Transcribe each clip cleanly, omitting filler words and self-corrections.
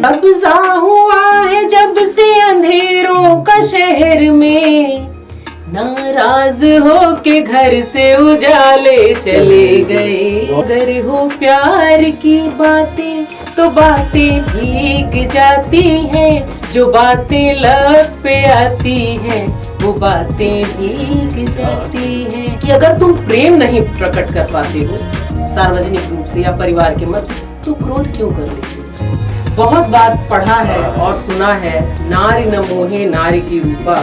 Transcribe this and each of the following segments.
कब्जा हुआ है जब से अंधेरों का शहर में, नाराज हो के घर से उजाले चले गए। अगर हो प्यार की बातें तो बातें भीग जाती हैं, जो बातें लब पे आती हैं वो बातें भीग जाती हैं। कि अगर तुम प्रेम नहीं प्रकट कर पाते हो सार्वजनिक रूप से या परिवार के मध्य, तो क्रोध क्यों कर लेते हो? बहुत बात पढ़ा है और सुना है, नारी न मोहे नारी की रूपा।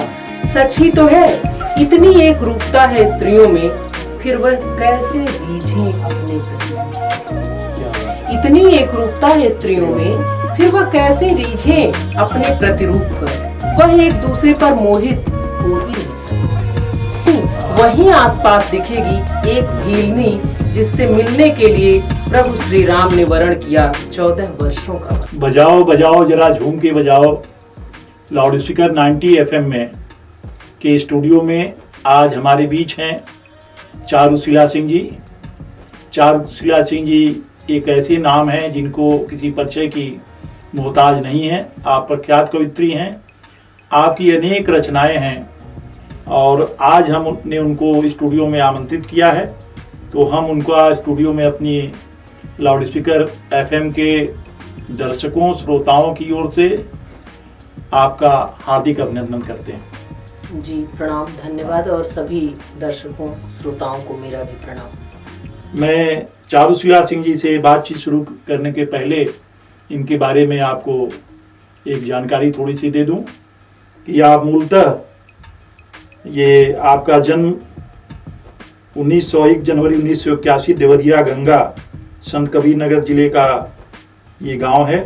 सच ही तो है, इतनी एक रूपता है स्त्रियों में, फिर वह कैसे रीझें अपने प्रतिरूप। इतनी एक रूपता है स्त्रियों में, फिर वह कैसे रीझें अपने प्रतिरूप पर। वह एक दूसरे पर मोहित हो ही नहीं सकती। वहीं आसपास दिखेगी एक भीलनी, जिससे मिलने के लिए प्रभु श्री राम ने वरण किया 14 वर्षों का। बजाओ बजाओ जरा झूम के बजाओ लाउड स्पीकर 90 FM में के स्टूडियो में आज हमारे बीच हैं चारुशिला सिंह जी। चारुशिला सिंह जी एक ऐसे नाम हैं जिनको किसी परिचय की मोहताज नहीं है। आप प्रख्यात कवित्री हैं, आपकी अनेक रचनाएं हैं और आज हमने उनको स्टूडियो में आमंत्रित किया है, तो हम उनका स्टूडियो में अपनी लाउड स्पीकर FM के दर्शकों श्रोताओं की ओर से आपका हार्दिक अभिनंदन करते हैं। जी प्रणाम, धन्यवाद। और सभी दर्शकों श्रोताओं को मेरा भी प्रणाम। मैं चारुशिला सिंह जी से बातचीत शुरू करने के पहले इनके बारे में आपको एक जानकारी थोड़ी सी दे दूं कि आप मूलतः ये आपका जन्म 1 जनवरी 1981 देवरिया गंगा संत कबीर नगर जिले का ये गांव है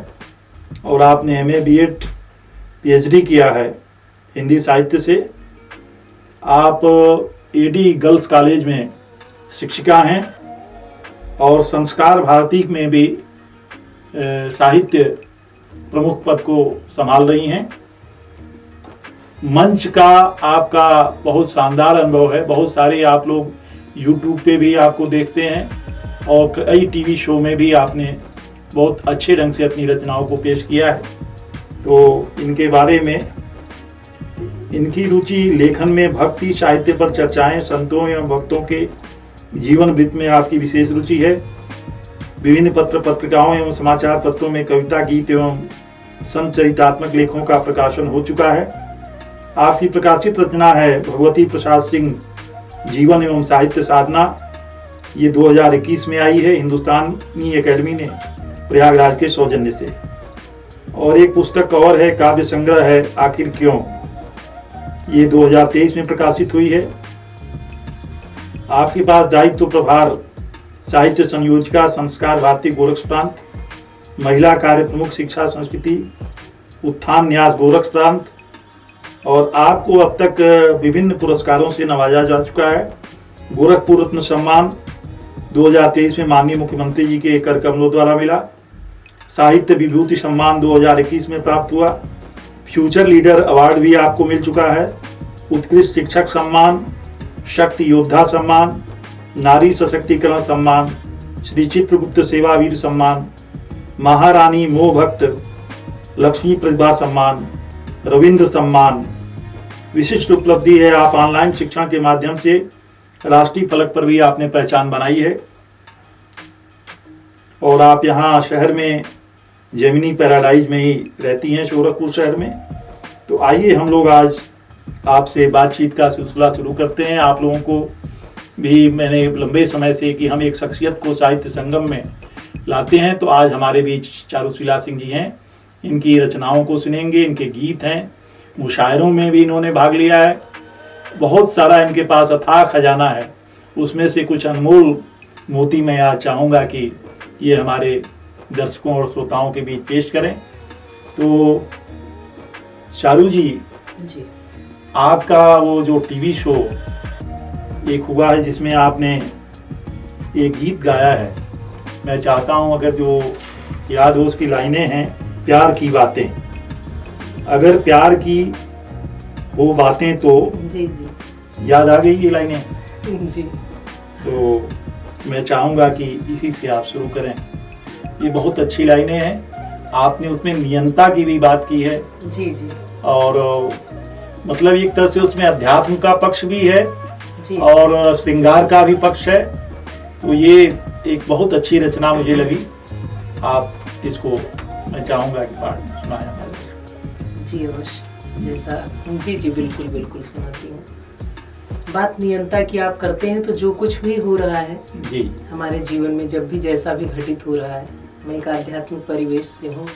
और आपने MA B.Ed PhD किया है हिंदी साहित्य से। आप AD गर्ल्स कॉलेज में शिक्षिका हैं और संस्कार भारती में भी साहित्य प्रमुख पद को संभाल रही हैं। मंच का आपका बहुत शानदार अनुभव है, बहुत सारे आप लोग YouTube पे भी आपको देखते हैं और कई TV शो में भी आपने बहुत अच्छे ढंग से अपनी रचनाओं को पेश किया है। तो इनके बारे में, इनकी रुचि लेखन में भक्ति साहित्य पर चर्चाएं, संतों एवं भक्तों के जीवन वृत्त में आपकी विशेष रुचि है। विभिन्न पत्र पत्रिकाओं एवं समाचार पत्रों में कविता, गीत एवं संचरितात्मक लेखों का प्रकाशन हो चुका है। आपकी प्रकाशित रचना है भगवती प्रसाद सिंह जीवन एवं साहित्य साधना। ये 2021 में आई है हिंदुस्तानी एकेडमी ने प्रयागराज के सौजन्य से। और एक पुस्तक और है, काव्य संग्रह है आखिर क्यों, ये 2023 में प्रकाशित हुई है। आपके पास दायित्व प्रभार साहित्य संयोजिका संस्कार भारती गोरक्ष प्रांत, महिला कार्य प्रमुख शिक्षा संस्कृति उत्थान न्यास गोरक्ष प्रांत, और आपको अब तक विभिन्न पुरस्कारों से नवाजा जा चुका है। गोरखपुर रत्न सम्मान 2023 में माननीय मुख्यमंत्री जी के कर कमलों द्वारा मिला। साहित्य विभूति सम्मान 2021 में प्राप्त हुआ। फ्यूचर लीडर अवार्ड भी आपको मिल चुका है। उत्कृष्ट शिक्षक सम्मान, शक्ति योद्धा सम्मान, नारी सशक्तिकरण सम्मान, श्री चित्रगुप्त सेवावीर सम्मान, महारानी मोह भक्त लक्ष्मी प्रतिभा सम्मान, रविंद्र सम्मान। विशिष्ट उपलब्धि है, आप ऑनलाइन शिक्षण के माध्यम से राष्ट्रीय फलक पर भी आपने पहचान बनाई है। और आप यहाँ शहर में जेमिनी पैराडाइज में ही रहती हैं, गोरखपुर शहर में। तो आइए हम लोग आज आपसे बातचीत का सिलसिला शुरू करते हैं। आप लोगों को भी मैंने लंबे समय से कि हम एक शख्सियत को साहित्य संगम में लाते हैं, तो आज हमारे बीच चारुशिला सिंह जी हैं। इनकी रचनाओं को सुनेंगे, इनके गीत हैं, मुशायरों में भी इन्होंने भाग लिया है। बहुत सारा इनके पास अथाह खजाना है, उसमें से कुछ अनमोल मोती मैं आज चाहूँगा कि ये हमारे दर्शकों और श्रोताओं के बीच पेश करें। तो चारू जी, आपका वो जो टीवी शो एक हुआ है जिसमें आपने एक गीत गाया है, मैं चाहता हूँ अगर जो याद हो उसकी लाइनें हैं, प्यार की बातें, अगर प्यार की वो बातें तो जी जी याद आ गई ये लाइनें जी। तो मैं चाहूँगा कि इसी से आप शुरू करें। ये बहुत अच्छी लाइनें हैं आपने उसमें नियंता की भी बात की है जी जी और मतलब एक तरह से उसमें अध्यात्म का पक्ष भी है जी। और श्रृंगार का भी पक्ष है। तो ये एक बहुत अच्छी रचना मुझे लगी। आप इसको मैं चाहूंगा कि पाठ सुनाएं हमारे। जी अवश्य, जैसा जी जी बिल्कुल बिल्कुल सुनाती हूँ। बात नियंता की आप करते हैं तो जो कुछ भी हो रहा है जी हमारे जीवन में, जब भी जैसा भी घटित हो रहा है, मैं एक आध्यात्मिक परिवेश से हूँ,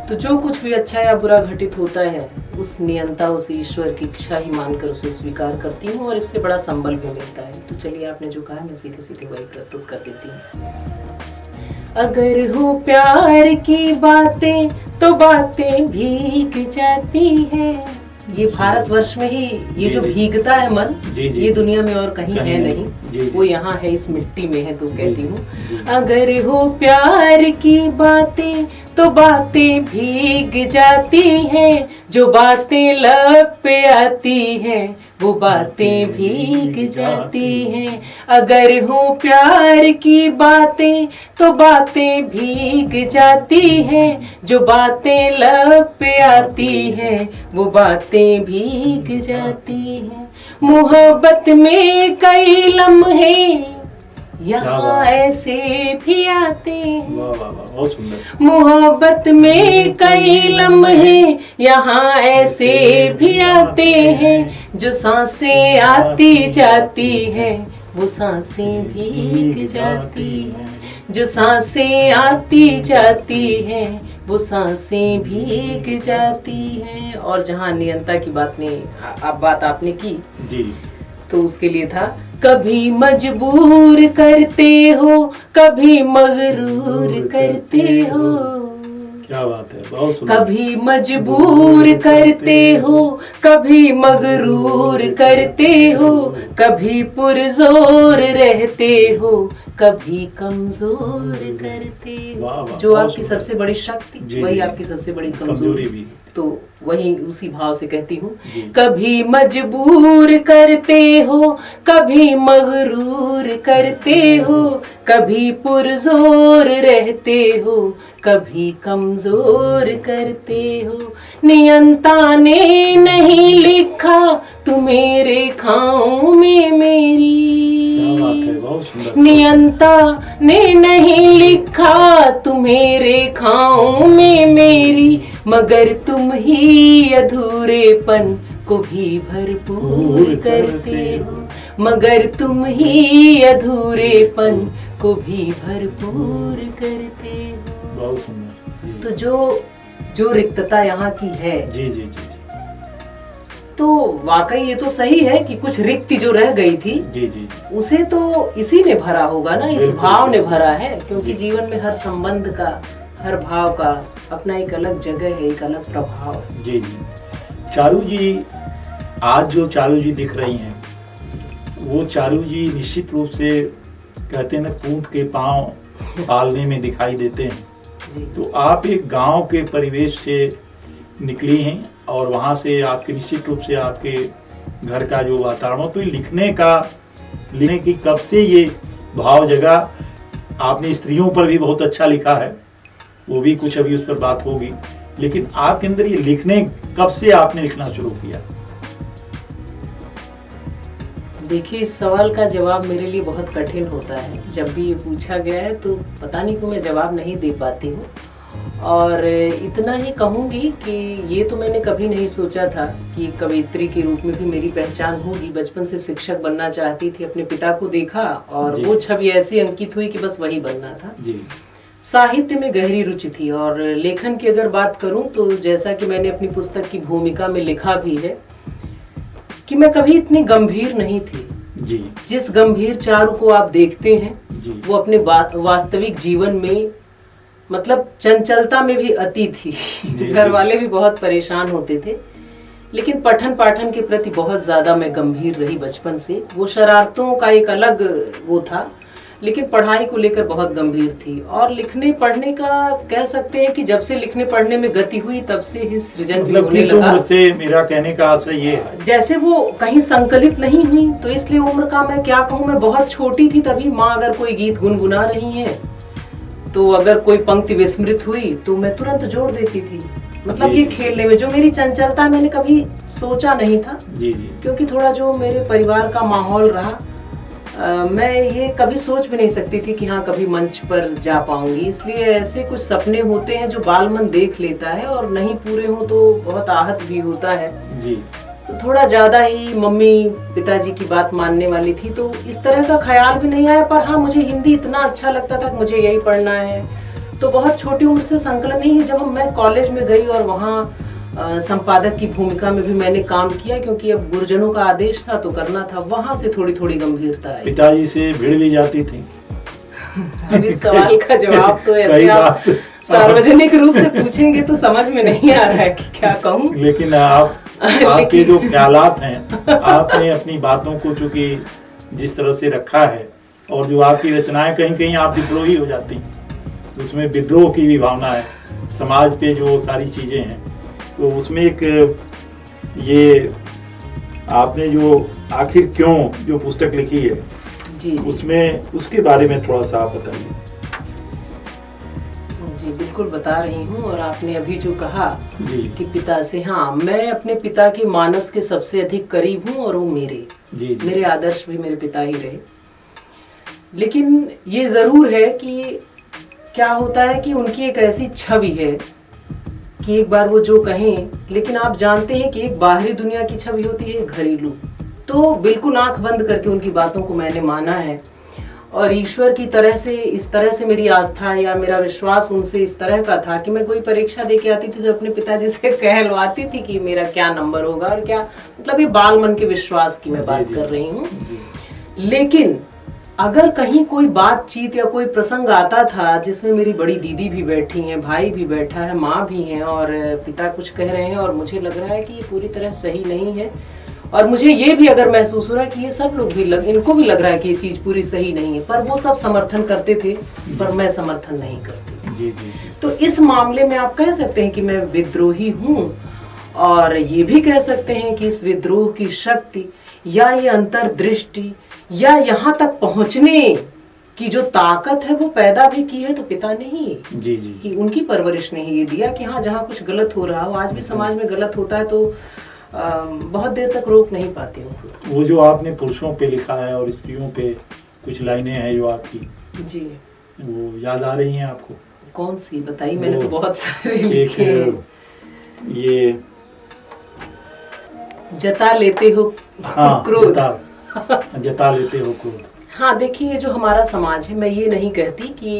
तो जो कुछ भी अच्छा या बुरा घटित होता है उस नियंता, उस ईश्वर की इच्छा ही मानकर उसे स्वीकार करती हूँ और इससे बड़ा संबल भी मिलता है। तो चलिए, आपने जो कहा मैं सीधे सीधे वही प्रस्तुत कर देती हूँ। अगर हो प्यार की बातें तो बातें भीग जाती है। ये भारतवर्ष में ही ये जो भीगता है मन, ये दुनिया में और कहीं है नहीं, वो यहाँ है, इस मिट्टी में है। तो कहती हूँ, अगर हो प्यार की बातें तो बातें भीग जाती हैं, जो बातें लब पे आती हैं वो बातें भीग जाती हैं। अगर हो प्यार की बातें तो बातें भीग जाती हैं, जो बातें लब पे आती हैं वो बातें भीग जाती हैं। मोहब्बत में कई लम्हे यहाँ ऐसे भी आते हैं। वाह वाह वाह, बहुत सुंदर। मोहब्बत में कई लम्हे यहाँ ऐसे भी आते हैं, जो सांसें आती जाती हैं वो सांसें भीग जाती हैं, जो सांसें आती जाती हैं वो सांसें भीग जाती हैं। और जहाँ नियंता की बात आपने की जी, तो उसके लिए था, कभी मजबूर करते हो कभी मगरूर करते हो। क्या बात है, बहुत सुंदर। कभी मजबूर करते हो कभी मगरूर करते हो, कभी पुरजोर रहते हो कभी कमजोर करते हो। जो आपकी सबसे बड़ी शक्ति वही आपकी सबसे बड़ी कमजोरी भी। तो वही उसी भाव से कहती हूँ, कभी मजबूर करते हो कभी मगरूर करते हो, कभी पुरजोर रहते हो कभी कमजोर करते हो। नियंता ने नहीं लिखा तुम्हें रेखाओं में मेरी, नियंता ने नहीं लिखा तुम्हें रेखाओं में मेरी, मगर तुम ही अधूरेपन को भी भरपूर करते हो, मगर तुम ही अधूरेपन को भी भरपूर करते हो। बहुत सुंदर। तो जो रिक्तता यहाँ की है, जी जी जी, तो वाकई ये तो सही है कि कुछ रिक्ति जो रह गई थी जी जी, उसे तो इसी ने भरा होगा ना, इस भाव ने भरा है। क्योंकि जीवन में हर संबंध का, हर भाव का अपना एक अलग जगह है, एक अलग प्रभाव है। जी जी। चारू जी, आज जो चारू जी दिख रही हैं वो चारू जी निश्चित रूप से कहते हैं ना, कूद के पांव पालने में दिखाई देते हैं। तो आप एक गांव के परिवेश से निकली हैं और वहाँ से आपके निश्चित रूप से आपके घर का जो वातावरण, तो लिखने की कब से ये भाव जगा। आपने स्त्रियों पर भी बहुत अच्छा लिखा है, वो भी कुछ अभी उस पर बात होगी, लेकिन आपके अंदर ये लिखने कब से आपने लिखना शुरू किया? देखिए, इस सवाल का जवाब मेरे लिए बहुत कठिन होता है। जब भी ये पूछा गया है तो पता नहीं क्यों मैं जवाब नहीं दे पाती हूँ। और इतना ही कहूँगी कि ये तो मैंने कभी नहीं सोचा था कि कवयित्री के रूप में भी मेरी पहचान होगी। बचपन से शिक्षक बनना चाहती थी, अपने पिता को देखा और वो छवि ऐसी अंकित हुई कि बस वही बनना था। साहित्य में गहरी रुचि थी और लेखन की अगर बात करूं तो जैसा कि मैंने अपनी पुस्तक की भूमिका में लिखा भी है कि मैं कभी इतनी गंभीर नहीं थी जी। जिस गंभीर चारू को आप देखते हैं वो अपने वास्तविक जीवन में मतलब चंचलता में भी अति थी। घर वाले भी बहुत परेशान होते थे, लेकिन पठन पाठन के प्रति बहुत ज्यादा मैं गंभीर रही बचपन से। वो शरारतों का एक अलग वो था, लेकिन पढ़ाई को लेकर बहुत गंभीर थी। और लिखने पढ़ने का कह सकते हैं कि जब से लिखने पढ़ने में गति हुई तब से ही सृजन भी होने लगा। से मेरा कहने का आशय ये है, जैसे वो कहीं संकलित नहीं हुई, तो इसलिए उम्र का मैं क्या कहूँ, मैं बहुत छोटी थी तभी माँ अगर कोई गीत गुनगुना रही है तो अगर कोई पंक्ति विस्मृत हुई तो मैं तुरंत जोड़ देती थी। मतलब जी। ये खेलने में जो मेरी चंचलता मैंने कभी सोचा नहीं था, जी जी क्योंकि थोड़ा जो मेरे परिवार का माहौल रहा, मैं ये कभी सोच भी नहीं सकती थी कि हाँ कभी मंच पर जा पाऊंगी। इसलिए ऐसे कुछ सपने होते हैं जो बाल मन देख लेता है और नहीं पूरे हो तो बहुत आहत भी होता है। जी। तो थोड़ा ज्यादा ही मम्मी पिताजी की बात मानने वाली थी, तो इस तरह का ख्याल भी नहीं आया। पर हाँ मुझे हिंदी इतना अच्छा लगता था कि मुझे यही पढ़ना है। तो बहुत छोटी उम्र से संकलन नहीं है। जब मैं कॉलेज में गई और वहाँ संपादक की भूमिका में भी मैंने काम किया, क्योंकि अब गुरुजनों का आदेश था तो करना था, वहां से थोड़ी थोड़ी गंभीरता आई। पिताजी से भिड़ भी जाती थी? अब इस सवाल का जवाब तो ऐसे आप सार्वजनिक रूप से पूछेंगे तो समझ में नहीं आ रहा है कि क्या कहूँ। लेकिन आपके जो ख्यालात हैं, आपने अपनी बातों को चूंकि जिस तरह से रखा है, और जो आपकी रचनाएं कहीं कहीं आप विद्रोही हो जाती हैं, उसमें विद्रोह की भी भावना है, समाज पे जो सारी चीजें हैं, तो उसमें एक ये आपने जो आखिर क्यों जो पुस्तक लिखी है जी उसमें उसके बारे में थोड़ा सा आप बताइए। जी बिल्कुल बता रही हूँ। और आपने अभी जो कहा जी कि पिता से, हाँ मैं अपने पिता के मानस के सबसे अधिक करीब हूँ और वो मेरे आदर्श भी मेरे पिता ही रहे। लेकिन ये जरूर है कि क्या होता है कि उनकी एक ऐसी छवि है कि एक बार वो जो कहें, लेकिन आप जानते हैं कि एक बाहरी दुनिया की छवि होती है घरेलू। तो बिल्कुल आंख बंद करके उनकी बातों को मैंने माना है। और ईश्वर की तरह से, इस तरह से मेरी आस्था या मेरा विश्वास उनसे इस तरह का था कि मैं कोई परीक्षा दे के आती थी तो अपने पिताजी से कहलवाती थी कि मेरा क्या नंबर होगा और क्या, मतलब ये बाल मन के विश्वास की मैं बात कर रही हूँ। लेकिन अगर कहीं कोई बातचीत या कोई प्रसंग आता था जिसमें मेरी बड़ी दीदी भी बैठी हैं, भाई भी बैठा है, माँ भी हैं, और पिता कुछ कह रहे हैं और मुझे लग रहा है कि ये पूरी तरह सही नहीं है, और मुझे ये भी अगर महसूस हो रहा है कि ये सब लोग भी इनको भी लग रहा है कि ये चीज पूरी सही नहीं है, पर वो सब समर्थन करते थे पर मैं समर्थन नहीं करती। जी जी। तो इस मामले में आप कह सकते हैं कि मैं विद्रोही हूँ, और ये भी कह सकते हैं कि इस विद्रोह की शक्ति या ये अंतर्दृष्टि या यहाँ तक पहुँचने की जो ताकत है वो पैदा भी की है तो पिता ने ही। जी जी। कि उनकी परवरिश ने ही ये दिया कि हाँ जहाँ कुछ गलत हो रहा हो, आज भी समाज में गलत होता है तो बहुत देर तक रोक नहीं पाती हूँ। वो जो आपने पुरुषों पे लिखा है और स्त्रियों पे कुछ लाइनें हैं जो आपकी, जी वो याद आ रही हैं आपको? कौन सी बताइए? मैंने तो बहुत सारे लिखे हैं। ये जता लेते हो क्रोध। जता लेते हो क्रोध। हाँ देखिए, ये जो हमारा समाज है, मैं ये नहीं कहती कि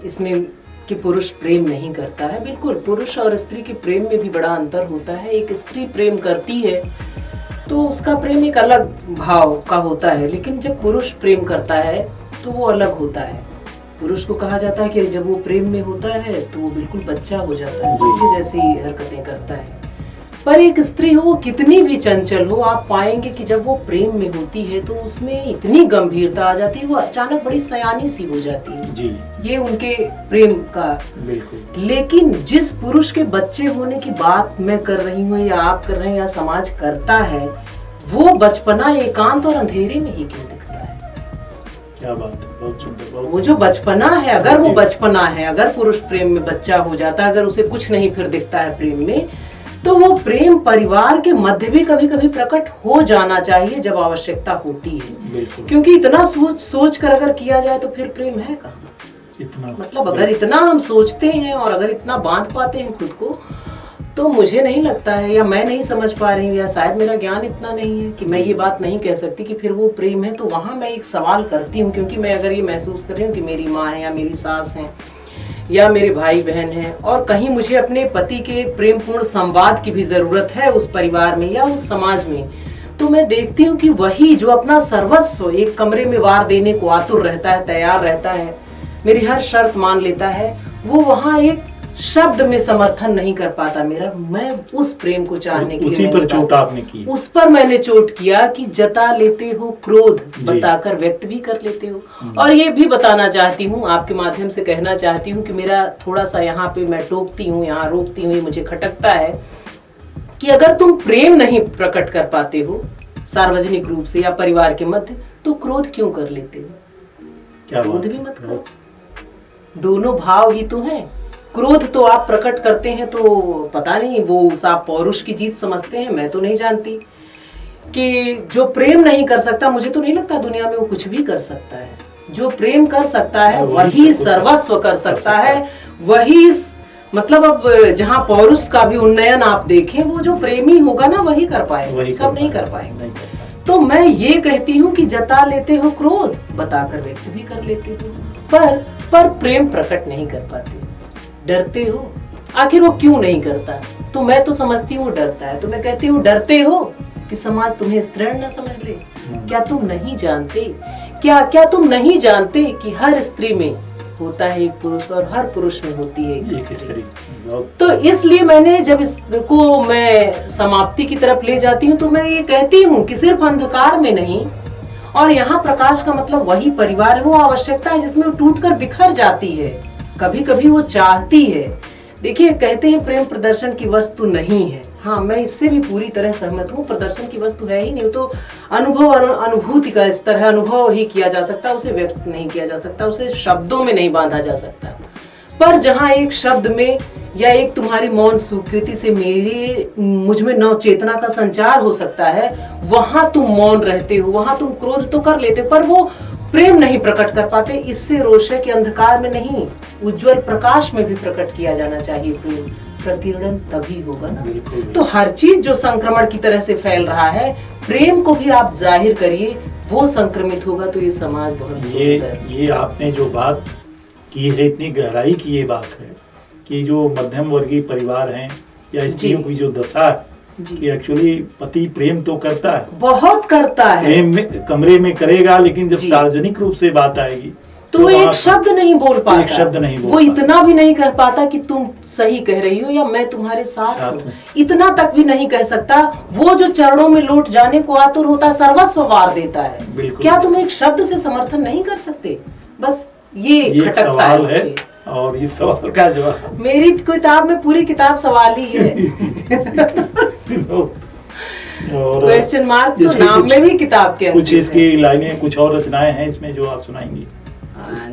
इसमें कि पुरुष प्रेम नहीं करता है। बिल्कुल, पुरुष और स्त्री के प्रेम में भी बड़ा अंतर होता है। एक स्त्री प्रेम करती है तो उसका प्रेम एक अलग भाव का होता है, लेकिन जब पुरुष प्रेम करता है तो वो अलग होता है। पुरुष को कहा जाता है कि जब वो प्रेम में होता है तो वो बिल्कुल बच्चा हो जाता है, बच्चे जैसी हरकतें करता है। पर एक स्त्री हो, वो कितनी भी चंचल हो, आप पाएंगे कि जब वो प्रेम में होती है तो उसमें इतनी गंभीरता आ जाती है, वो अचानक बड़ी सयानी सी हो जाती है। जी। ये उनके प्रेम का। बिल्कुल। लेकिन जिस पुरुष के बच्चे होने की बात मैं कर रही हूँ या आप कर रहे हैं या समाज करता है, वो बचपना एकांत और अंधेरे में ही क्यों दिखता है? क्या बात है, बहुत सुंदर। वो जो बचपना है, अगर वो बचपना है, अगर पुरुष प्रेम में बच्चा हो जाता है, अगर उसे कुछ नहीं फिर दिखता है प्रेम में, तो वो प्रेम परिवार के मध्य भी कभी कभी प्रकट हो जाना चाहिए जब आवश्यकता होती है। क्योंकि इतना सोच कर अगर किया जाए तो फिर प्रेम है कहाँ? इतना मतलब अगर इतना हम सोचते हैं और अगर इतना बांध पाते हैं खुद को, तो मुझे नहीं लगता है, या मैं नहीं समझ पा रही हूँ, या शायद मेरा ज्ञान इतना नहीं है कि मैं ये बात नहीं कह सकती कि फिर वो प्रेम है। तो वहाँ मैं एक सवाल करती हूँ, क्योंकि मैं अगर ये महसूस कर रही हूँ कि मेरी माँ है या मेरी सास है या मेरे भाई बहन हैं, और कहीं मुझे अपने पति के एक प्रेमपूर्ण संवाद की भी जरूरत है उस परिवार में या उस समाज में, तो मैं देखती हूँ कि वही जो अपना सर्वस्व एक कमरे में वार देने को आतुर रहता है, तैयार रहता है, मेरी हर शर्त मान लेता है, वो वहाँ एक शब्द में समर्थन नहीं कर पाता मेरा। मैं उस प्रेम को चाहने के लिए उसी पर चोट आपने की। उस पर मैंने चोट किया कि जता लेते हो क्रोध, बताकर व्यक्त भी कर लेते हो। और ये भी बताना चाहती हूँ, आपके माध्यम से कहना चाहती हूँ कि मेरा थोड़ा सा यहाँ पे मैं टोकती हूँ, यहाँ रोकती हूँ, ये मुझे खटकता है कि अगर तुम प्रेम नहीं प्रकट कर पाते हो सार्वजनिक रूप से या परिवार के मध्य, तो क्रोध क्यों कर लेते हो? क्रोध भी मत करो। दोनों भाव ही तो हैं। क्रोध तो आप प्रकट करते हैं तो पता नहीं वो आप पौरुष की जीत समझते हैं, मैं तो नहीं जानती। कि जो प्रेम नहीं कर सकता, मुझे तो नहीं लगता दुनिया में वो कुछ भी कर सकता है। जो प्रेम कर सकता है वही सर्वस्व कर सकता है, वही मतलब अब जहाँ पौरुष का भी उन्नयन आप देखें, वो जो प्रेमी होगा ना वही कर पाएगा, सब नहीं कर पाएंगे। तो मैं ये कहती हूँ कि जता लेते हो क्रोध, बताकर व्यक्त भी कर लेते हो, पर प्रेम प्रकट नहीं कर पाते, डरते हो। आखिर वो क्यों नहीं करता? तो मैं तो समझती हूँ डरता है। तो मैं कहती हूँ डरते हो कि समाज तुम्हें स्त्रीण न समझ ले। क्या तुम नहीं जानते, क्या तुम नहीं जानते कि हर स्त्री में होता है एक पुरुष और हर पुरुष में होती है एक स्त्री। तो इसलिए मैंने जब इसको मैं समाप्ति की तरफ ले जाती हूँ तो मैं ये कहती हूँ कि सिर्फ अंधकार में नहीं, और यहाँ प्रकाश का मतलब वही परिवार है, वो आवश्यकता है जिसमें वो टूटकर बिखर जाती है। कभी कभी वो चाहती है। देखिए, कहते हैं प्रेम प्रदर्शन की वस्तु नहीं है। हाँ, मैं इससे भी पूरी तरह सहमत हूँ। प्रदर्शन की वस्तु है ही नहीं, तो अनुभव और अनुभूति का स्तर है। अनुभव ही किया जा सकता, उसे व्यक्त नहीं किया जा सकता, उसे शब्दों में नहीं बांधा जा सकता। पर जहाँ एक शब्द में या एक तुम्हारी मौन स्वीकृति से मुझ में नव चेतना का संचार हो सकता है, वहां तुम मौन रहते हो, वहां तुम क्रोध तो कर लेते, पर वो प्रेम नहीं प्रकट कर पाते। इससे रोष है कि अंधकार में नहीं, उज्जवल प्रकाश में भी प्रकट किया जाना चाहिए प्रेम। प्रकीर्णन तभी होगा ना। तो हर चीज जो संक्रमण की तरह से फैल रहा है, प्रेम को भी आप जाहिर करिए, वो संक्रमित होगा तो ये समाज बहुत सुंदर। ये आपने जो बात की है, इतनी गहराई की ये बात है कि जो मध्यम वर्गीय परिवार हैं या स्त्रियों की जो दशा है कि एक्चुअली पति प्रेम तो करता है, बहुत करता है, प्रेम में कमरे में करेगा, लेकिन जब सार्वजनिक रूप से बात आएगी तो वो एक शब्द नहीं बोल पाता, एक शब्द नहीं बोल वो इतना भी नहीं कह पाता कि तुम सही कह रही हो या मैं तुम्हारे साथ हूँ, इतना तक भी नहीं कह सकता। वो जो चरणों में लौट जाने को आतुर होता है, सर्वस्व वार देता है। क्या तुम एक शब्द से समर्थन नहीं कर सकते? बस ये खटकता है। और इस सवाल का जवाब मेरी किताब में पूरी किताब सवाल ही है। क्वेश्चन मार्क तो नाम में भी किताब के कुछ इसकी लाइनें, कुछ और रचनाएं हैं इसमें जो आप सुनाएंगी?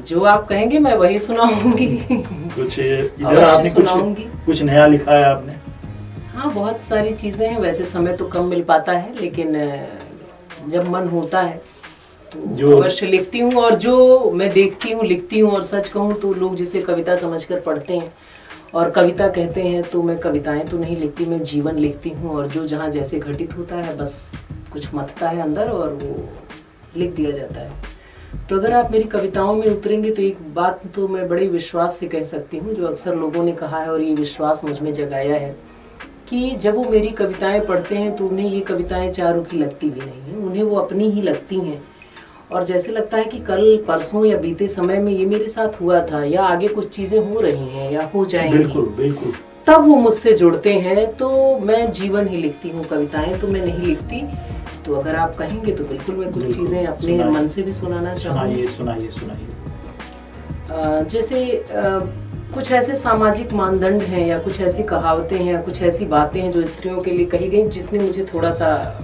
जो आप कहेंगे मैं वही सुनाऊंगी। कुछ इधर आपने कुछ नया लिखा है आपने? हाँ, बहुत सारी चीजें हैं। वैसे समय तो कम मिल पाता है, लेकिन जब मन होता है तो अवश्य लिखती हूँ। और जो मैं देखती हूँ, लिखती हूँ, और सच कहूँ तो लोग जिसे कविता समझकर पढ़ते हैं और कविता कहते हैं, तो मैं कविताएं तो नहीं लिखती, मैं जीवन लिखती हूँ। और जो जहाँ जैसे घटित होता है, बस कुछ मथता है अंदर और वो लिख दिया जाता है। तो अगर आप मेरी कविताओं में उतरेंगे तो एक बात तो मैं बड़े विश्वास से कह सकती हूँ, जो अक्सर लोगों ने कहा है और ये विश्वास मुझ में जगाया है, कि जब वो मेरी कविताएं पढ़ते हैं तो उन्हें ये कविताएं चारों की लगती भी नहीं है, उन्हें वो अपनी ही लगती हैं। और जैसे लगता है कि कल परसों या बीते समय में ये मेरे साथ हुआ था, या आगे कुछ चीजें हो रही हैं या हो जाएंगी। बिल्कुल बिल्कुल। तब वो मुझसे जुड़ते हैं। तो मैं जीवन ही लिखती हूँ, कविताएं तो मैं नहीं लिखती। तो अगर आप कहेंगे तो बिल्कुल मैं कुछ चीजें अपने मन से भी सुनाना चाहूँगी। सुनाइए। जैसे कुछ ऐसे सामाजिक मानदंड हैं या कुछ ऐसी कहावतें हैं या कुछ ऐसी बातें हैं जो स्त्रियों के लिए कही गई, जिसने मुझे थोड़ा सा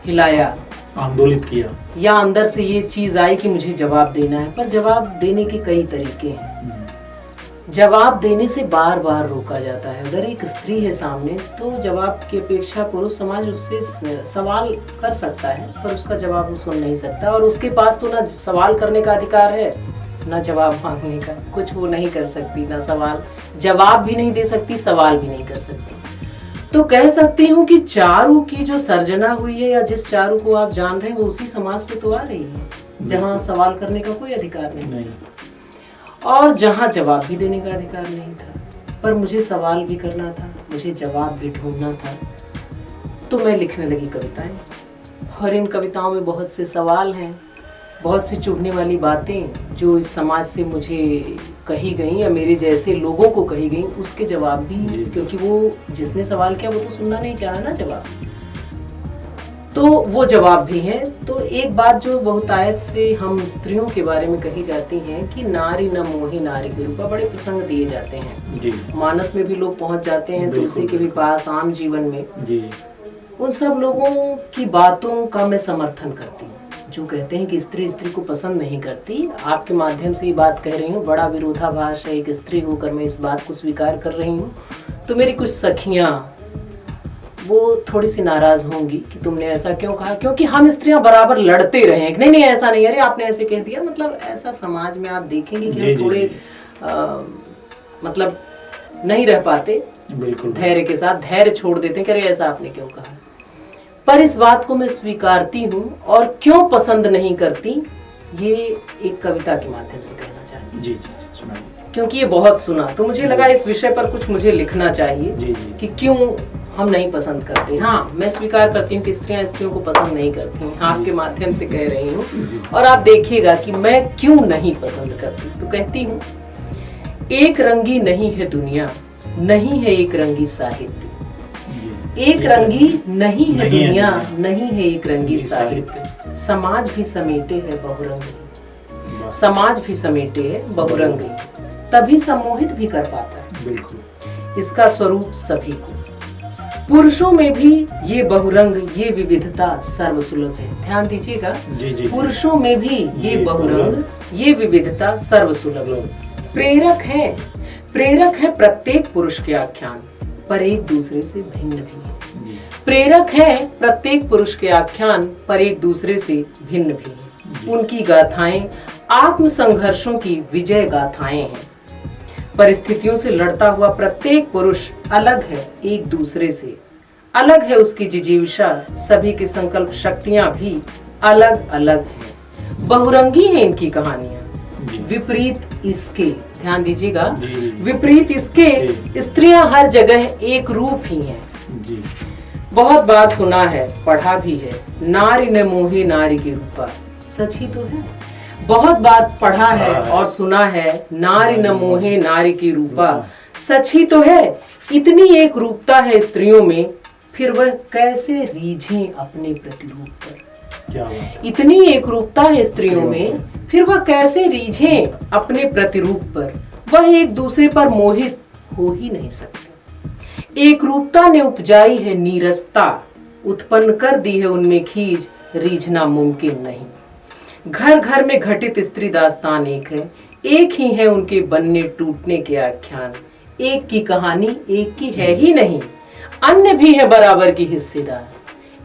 हिलाया, आंदोलित किया, या अंदर से ये चीज आई कि मुझे जवाब देना है। पर जवाब देने के कई तरीके हैं। जवाब देने से बार बार रोका जाता है। अगर एक स्त्री है सामने तो जवाब की अपेक्षा पुरुष समाज उससे सवाल कर सकता है, पर उसका जवाब वो सुन नहीं सकता। और उसके पास तो ना सवाल करने का अधिकार है, ना जवाब मांगने का। कुछ वो नहीं कर सकती, ना सवाल, जवाब भी नहीं दे सकती, सवाल भी नहीं कर सकती। तो कह सकती हूँ कि चारू की जो सर्जना हुई है, या जिस चारू को आप जान रहे हैं, वो उसी समाज से तो आ रही है जहाँ सवाल करने का कोई अधिकार नहीं। और जहाँ जवाब भी देने का अधिकार नहीं था। पर मुझे सवाल भी करना था, मुझे जवाब भी ढूंढना था। तो मैं लिखने लगी कविताएं, और इन कविताओं में बहुत से सवाल हैं, बहुत सी चुभने वाली बातें जो इस समाज से मुझे कही गई या मेरे जैसे लोगों को कही गई, उसके जवाब भी, क्योंकि वो जिसने सवाल किया वो तो सुनना नहीं चाहा ना जवाब, तो वो जवाब भी हैं। तो एक बात जो बहुतायत से हम स्त्रियों के बारे में कही जाती है कि नारी न मोहि नारी के रूपा, बड़े प्रसंग दिए जाते हैं। मानस में भी लोग पहुंच जाते हैं, तुलसी के भी पास, आम जीवन में। उन सब लोगों की बातों का मैं समर्थन करती हूँ जो कहते हैं कि स्त्री स्त्री को पसंद नहीं करती, आपके माध्यम से ये बात कह रही हूँ। बड़ा विरोधाभास है, एक स्त्री होकर मैं इस बात को स्वीकार कर रही हूँ। तो मेरी कुछ सखियाँ वो थोड़ी सी नाराज होंगी कि तुमने ऐसा क्यों कहा, क्योंकि हम स्त्रियां बराबर लड़ते रहे। नहीं नहीं ऐसा नहीं, अरे आपने ऐसे कह दिया, मतलब ऐसा समाज में आप देखेंगे कि हम थोड़े मतलब नहीं रह पाते बिल्कुल धैर्य के साथ, धैर्य छोड़ देते हैं कि अरे ऐसा आपने क्यों कहा। पर इस बात को मैं स्वीकारती हूँ और क्यों पसंद नहीं करती, ये एक कविता के माध्यम से कहना चाहती हूँ। जी जी सुनाइए। क्योंकि ये बहुत सुना तो मुझे लगा इस विषय पर कुछ मुझे लिखना चाहिए। जी जी। कि क्यों हम नहीं पसंद करते। हाँ, मैं स्वीकार करती हूँ कि स्त्रियां स्त्रियों को पसंद नहीं करती हैं, आपके माध्यम से कह रही हूँ। और आप देखिएगा कि मैं क्यों नहीं पसंद करती। तो कहती हूँ, एक रंगी नहीं है दुनिया, नहीं है एक रंगी साहित्य। एक रंगी नहीं है दुनिया, नहीं है एक रंगी साहित्य। समाज भी समेटे है बहुरंगी, समाज भी समेटे है बहुरंगी, तभी सम्मोहित भी कर पाता है बिल्कुल इसका स्वरूप सभी को। पुरुषों में भी ये बहुरंग, ये विविधता सर्वसुलभ है। ध्यान दीजिएगा, पुरुषों में भी ये बहुरंग, ये विविधता सर्वसुलभ। प्रेरक है प्रत्येक पुरुष के आख्यान, पर एक दूसरे से भिन्न भी है। प्रेरक है प्रत्येक पुरुष के आख्यान, पर एक दूसरे से भिन्न भी है। उनकी गाथाएं आत्म संघर्षों की विजय गाथाएं हैं। परिस्थितियों से लड़ता हुआ प्रत्येक पुरुष अलग है एक दूसरे से, अलग है उसकी जिजीविषा, सभी की संकल्प शक्तियां भी अलग अलग हैं। बहुरंगी है इनकी कहानियां, विपरीत इसके, ध्यान दीजिएगा, विपरीत इसके स्त्रियां हर जगह एक रूप ही हैं। बहुत बार सुना है, पढ़ा भी है, नारी न मोहे नारी के रूपा। सच ही तो है, बहुत बार पढ़ा है और सुना है, नारी न मोहे नारी की रूपा। सच ही तो है, इतनी एक रूपता है स्त्रियों में, फिर वह कैसे रीझें अपने प्रतिरूप पर। इतनी एक रूपता है स्त्रियों में, फिर वह कैसे रीझें अपने प्रतिरूप पर। वह एक दूसरे पर मोहित हो ही नहीं सकते। एक रूपता ने उपजाई है नीरसता, उत्पन्न कर दी है उनमें खींच, रीझना मुमकिन नहीं। घर घर में घटित स्त्री दास्तान एक है, एक ही है उनके बनने टूटने के आख्यान। एक की कहानी एक की है ही नहीं, अन्य भी है बराबर की हिस्सेदार।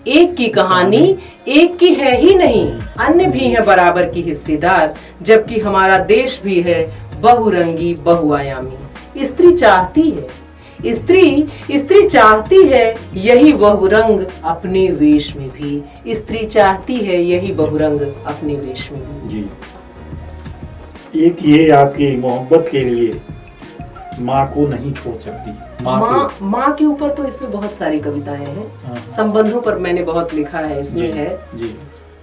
एक की कहानी एक की है ही नहीं, अन्य भी है बराबर की हिस्सेदार। जबकि हमारा देश भी है बहुरंगी बहुआयामी। स्त्री चाहती है, स्त्री चाहती है यही बहुरंग अपने वेश में भी। स्त्री चाहती है यही बहुरंग अपने वेश में भी। जी, एक ये आपकी मोहब्बत के लिए माँ को नहीं छोड़ सकती। माँ के ऊपर तो इसमें बहुत सारी कविताएं हैं, संबंधों पर मैंने बहुत लिखा है, इसमें है।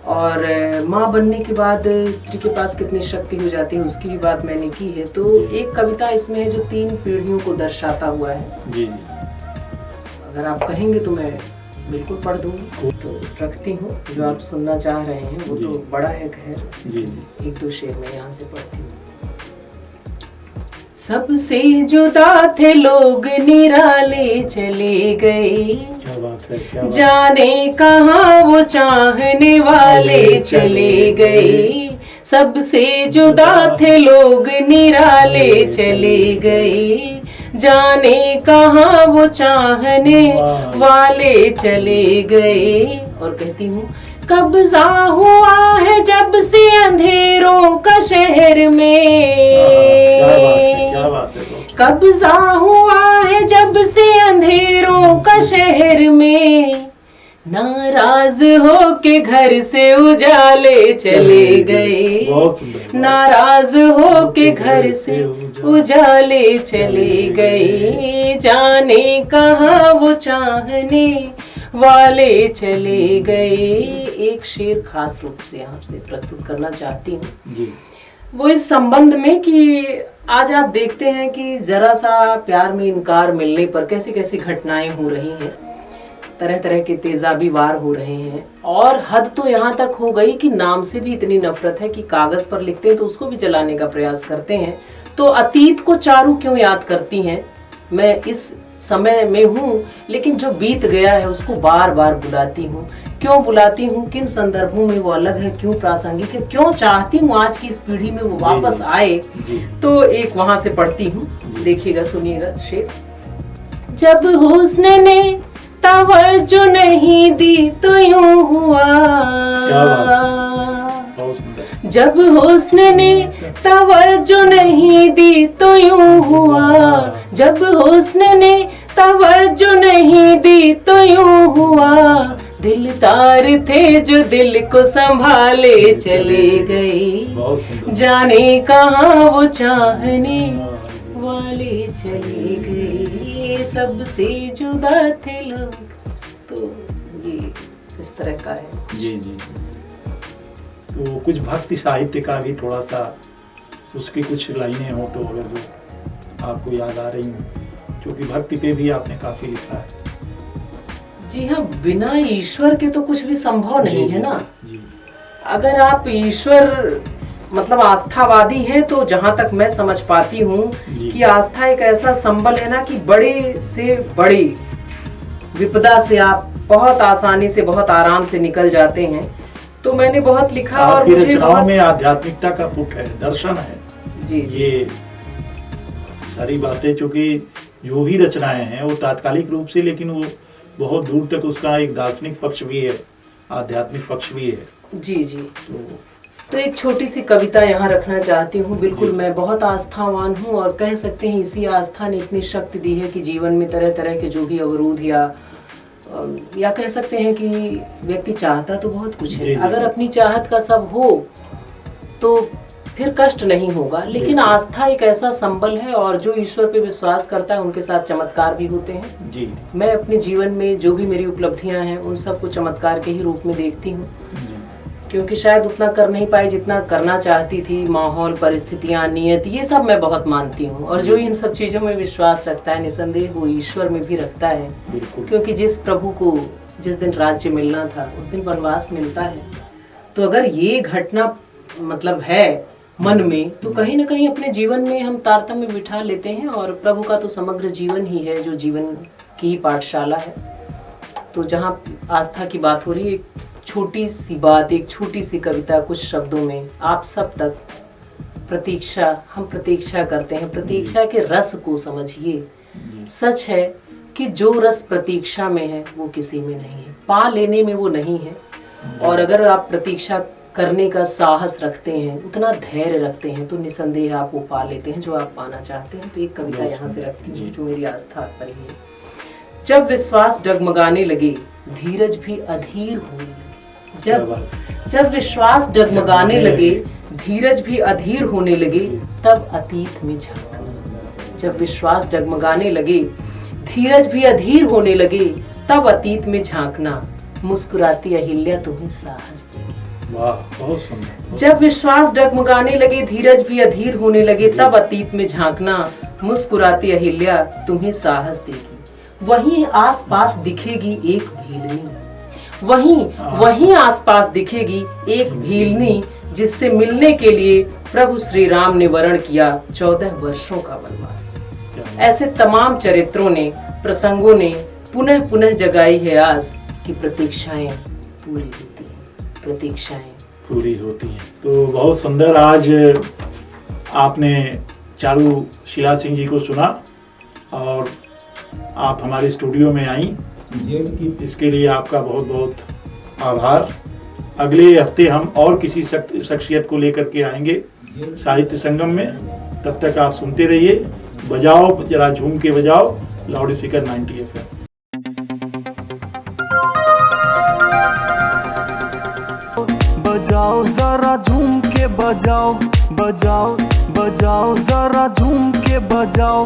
और माँ बनने के बाद स्त्री के पास कितनी शक्ति हो जाती है उसकी भी बात मैंने की है। तो एक कविता इसमें है जो 3 पीढ़ियों को दर्शाता हुआ है। अगर आप कहेंगे तो मैं बिल्कुल पढ़ दूंगी। तो रखती हूँ, जो आप सुनना चाह रहे हैं वो तो बड़ा है खैर, 1-2 शेर में यहाँ से पढ़ती हूँ। सबसे जुदा थे लोग निराले चले गए, जाने कहाँ वो चाहने वाले चले गए। सबसे जुदा थे लोग निराले चले गए, जाने कहाँ वो चाहने वाले चले गए। और कहती हूँ, कब्जा हुआ है जब से अंधेरों का शहर में, कब्जा हुआ है जब से अंधेरों का शहर में। नाराज हो के घर से उजाले चले गए, नाराज हो के घर से उजाले चले गए। जाने कहाँ वो चाहने वाले चले गए। एक शेर खास रूप से आपसे प्रस्तुत करना चाहती हूँ, वो इस संबंध में कि आज आप देखते हैं कि जरा सा प्यार में इनकार मिलने पर कैसी कैसी घटनाएं हो रही हैं, तरह तरह के तेजाबी वार हो रहे हैं। और हद तो यहाँ तक हो गई कि नाम से भी इतनी नफरत है कि कागज पर लिखते हैं तो उसको भी जलाने का प्रयास करते हैं। तो अतीत को चारू क्यों याद करती हैं? मैं इस समय में हूँ, लेकिन जो बीत गया है उसको बार बार बुलाती हूँ। क्यों बुलाती हूँ, किन संदर्भों में वो अलग है, क्यों प्रासंगिक है, क्यों चाहती हूँ आज की इस पीढ़ी में वो वापस आए। तो एक वहां से पढ़ती हूँ, देखिएगा, सुनिएगा शेर। जब हुस्न ने तवज्जो नहीं दी तो यूं हुआ, जब हुस्न ने तवज्जो नहीं दी तो यूं हुआ, जब हुस्न ने तवज्जो नहीं दी तो यूं हुआ, दिलदार थे जो दिल को संभाले चले गए, जाने कहाँ वो चाहने वाले चले गए, सबसे जुदा थे लोग। तो ये इस तरह का है। जी जी। तो कुछ भक्ति साहित्य का भी थोड़ा सा उसकी कुछ लाइनें हो तो अगर जो आपको याद आ रही हो, क्योंकि भक्ति पे भी आपने काफी लिखा है। जी हाँ, बिना ईश्वर के तो कुछ भी संभव नहीं है ना। जी। अगर आप ईश्वर मतलब आस्थावादी हैं तो जहां तक मैं समझ पाती हूँ कि आस्था एक ऐसा संबल है ना कि बड़े से बड़ी विपदा से आप बहुत आसानी से, बहुत आराम से निकल जाते हैं। तो मैंने बहुत लिखा और मुझे रचनाओं में आध्यात्मिकता का पुट है, दर्शन है। जी जी। ये सारी बातें चूंकि जो भी रचनाएं हैं वो तात्कालिक रूप से, लेकिन वो बहुत दूर तक उसका एक दार्शनिक पक्ष भी है, आध्यात्मिक पक्ष भी है। जी जी। तो एक छोटी सी कविता यहाँ रखना चाहती हूँ। बिल्कुल मैं बहुत आस्थावान हूँ और कह सकते हैं इसी आस्था ने इतनी शक्ति दी है कि जीवन में तरह तरह के जो भी अवरोध या कह सकते हैं कि व्यक्ति चाहता तो बहुत कुछ है, अगर अपनी चाहत का सब हो तो फिर कष्ट नहीं होगा। लेकिन आस्था एक ऐसा संबल है और जो ईश्वर पे विश्वास करता है उनके साथ चमत्कार भी होते हैं। जी। मैं अपने जीवन में जो भी मेरी उपलब्धियां हैं उन सबको चमत्कार के ही रूप में देखती हूँ, क्योंकि शायद उतना कर नहीं पाई जितना करना चाहती थी। माहौल, परिस्थितियां, नियत, ये सब मैं बहुत मानती हूँ। और जो इन सब चीज़ों में विश्वास रखता है निसंदेह वो ईश्वर में भी रखता है, क्योंकि जिस प्रभु को जिस दिन राज्य मिलना था उस दिन वनवास मिलता है। तो अगर ये घटना मतलब है मन में, तो कहीं ना कहीं अपने जीवन में हम तारतम्य बिठा लेते हैं। और प्रभु का तो समग्र जीवन ही है जो जीवन की पाठशाला है। तो जहाँ आस्था की बात हो रही है, एक छोटी सी बात, एक छोटी सी कविता कुछ शब्दों में आप सब तक प्रतीक्षा, हम प्रतीक्षा करते हैं, प्रतीक्षा के रस को समझिए। सच है कि जो रस प्रतीक्षा में है वो किसी में नहीं है, पा लेने में वो नहीं है। और अगर आप प्रतीक्षा करने का साहस रखते हैं, उतना धैर्य रखते हैं, तो निसंदेह आप वो पा लेते हैं जो आप पाना चाहते हैं। तो एक कविता यहाँ से रखती हूँ जो मेरी आस्था पर ही है। जब विश्वास डगमगाने लगे, धीरज भी अधीर होने लगे। जब विश्वास डगमगाने लगे, धीरज भी अधीर होने लगे, तब अतीत में झांकना। जब विश्वास डगमगाने लगे, धीरज भी अधीर होने लगे, तब अतीत में झांकना, मुस्कुराती अहिल्या तुम्हें साहस देगी। वाह, बहुत सुंदर। जब विश्वास डगमगाने लगे, धीरज भी अधीर होने लगे, तब अतीत में झांकना, मुस्कुराती अहिल्या तुम्हें साहस देगी। वहीं आसपास दिखेगी एक भीलनी, वहीं आसपास दिखेगी एक भीलनी, जिससे मिलने के लिए प्रभु श्री राम ने वर्ण किया 14 वर्षों का वनवास। ऐसे तमाम चरित्रों ने, प्रसंगों ने पुनः पुनः जगाई है आस कि प्रतीक्षाएं पूरी होती हैं, प्रतीक्षाएं पूरी होती हैं। तो बहुत सुंदर, आज आपने चारुशीला सिंह जी को सुना और आप हमारे स्टूडियो में आई, इसके लिए आपका बहुत बहुत आभार। अगले हफ्ते हम और किसी शख्सियत को लेकर के आएंगे साहित्य संगम में। तब तक आप सुनते रहिए, बजाओ जरा झूम के बजाओ, लाउड स्पीकर 90 FM। बजाओ जरा झूम के बजाओ, बजाओ बजाओ जरा झूम के बजाओ।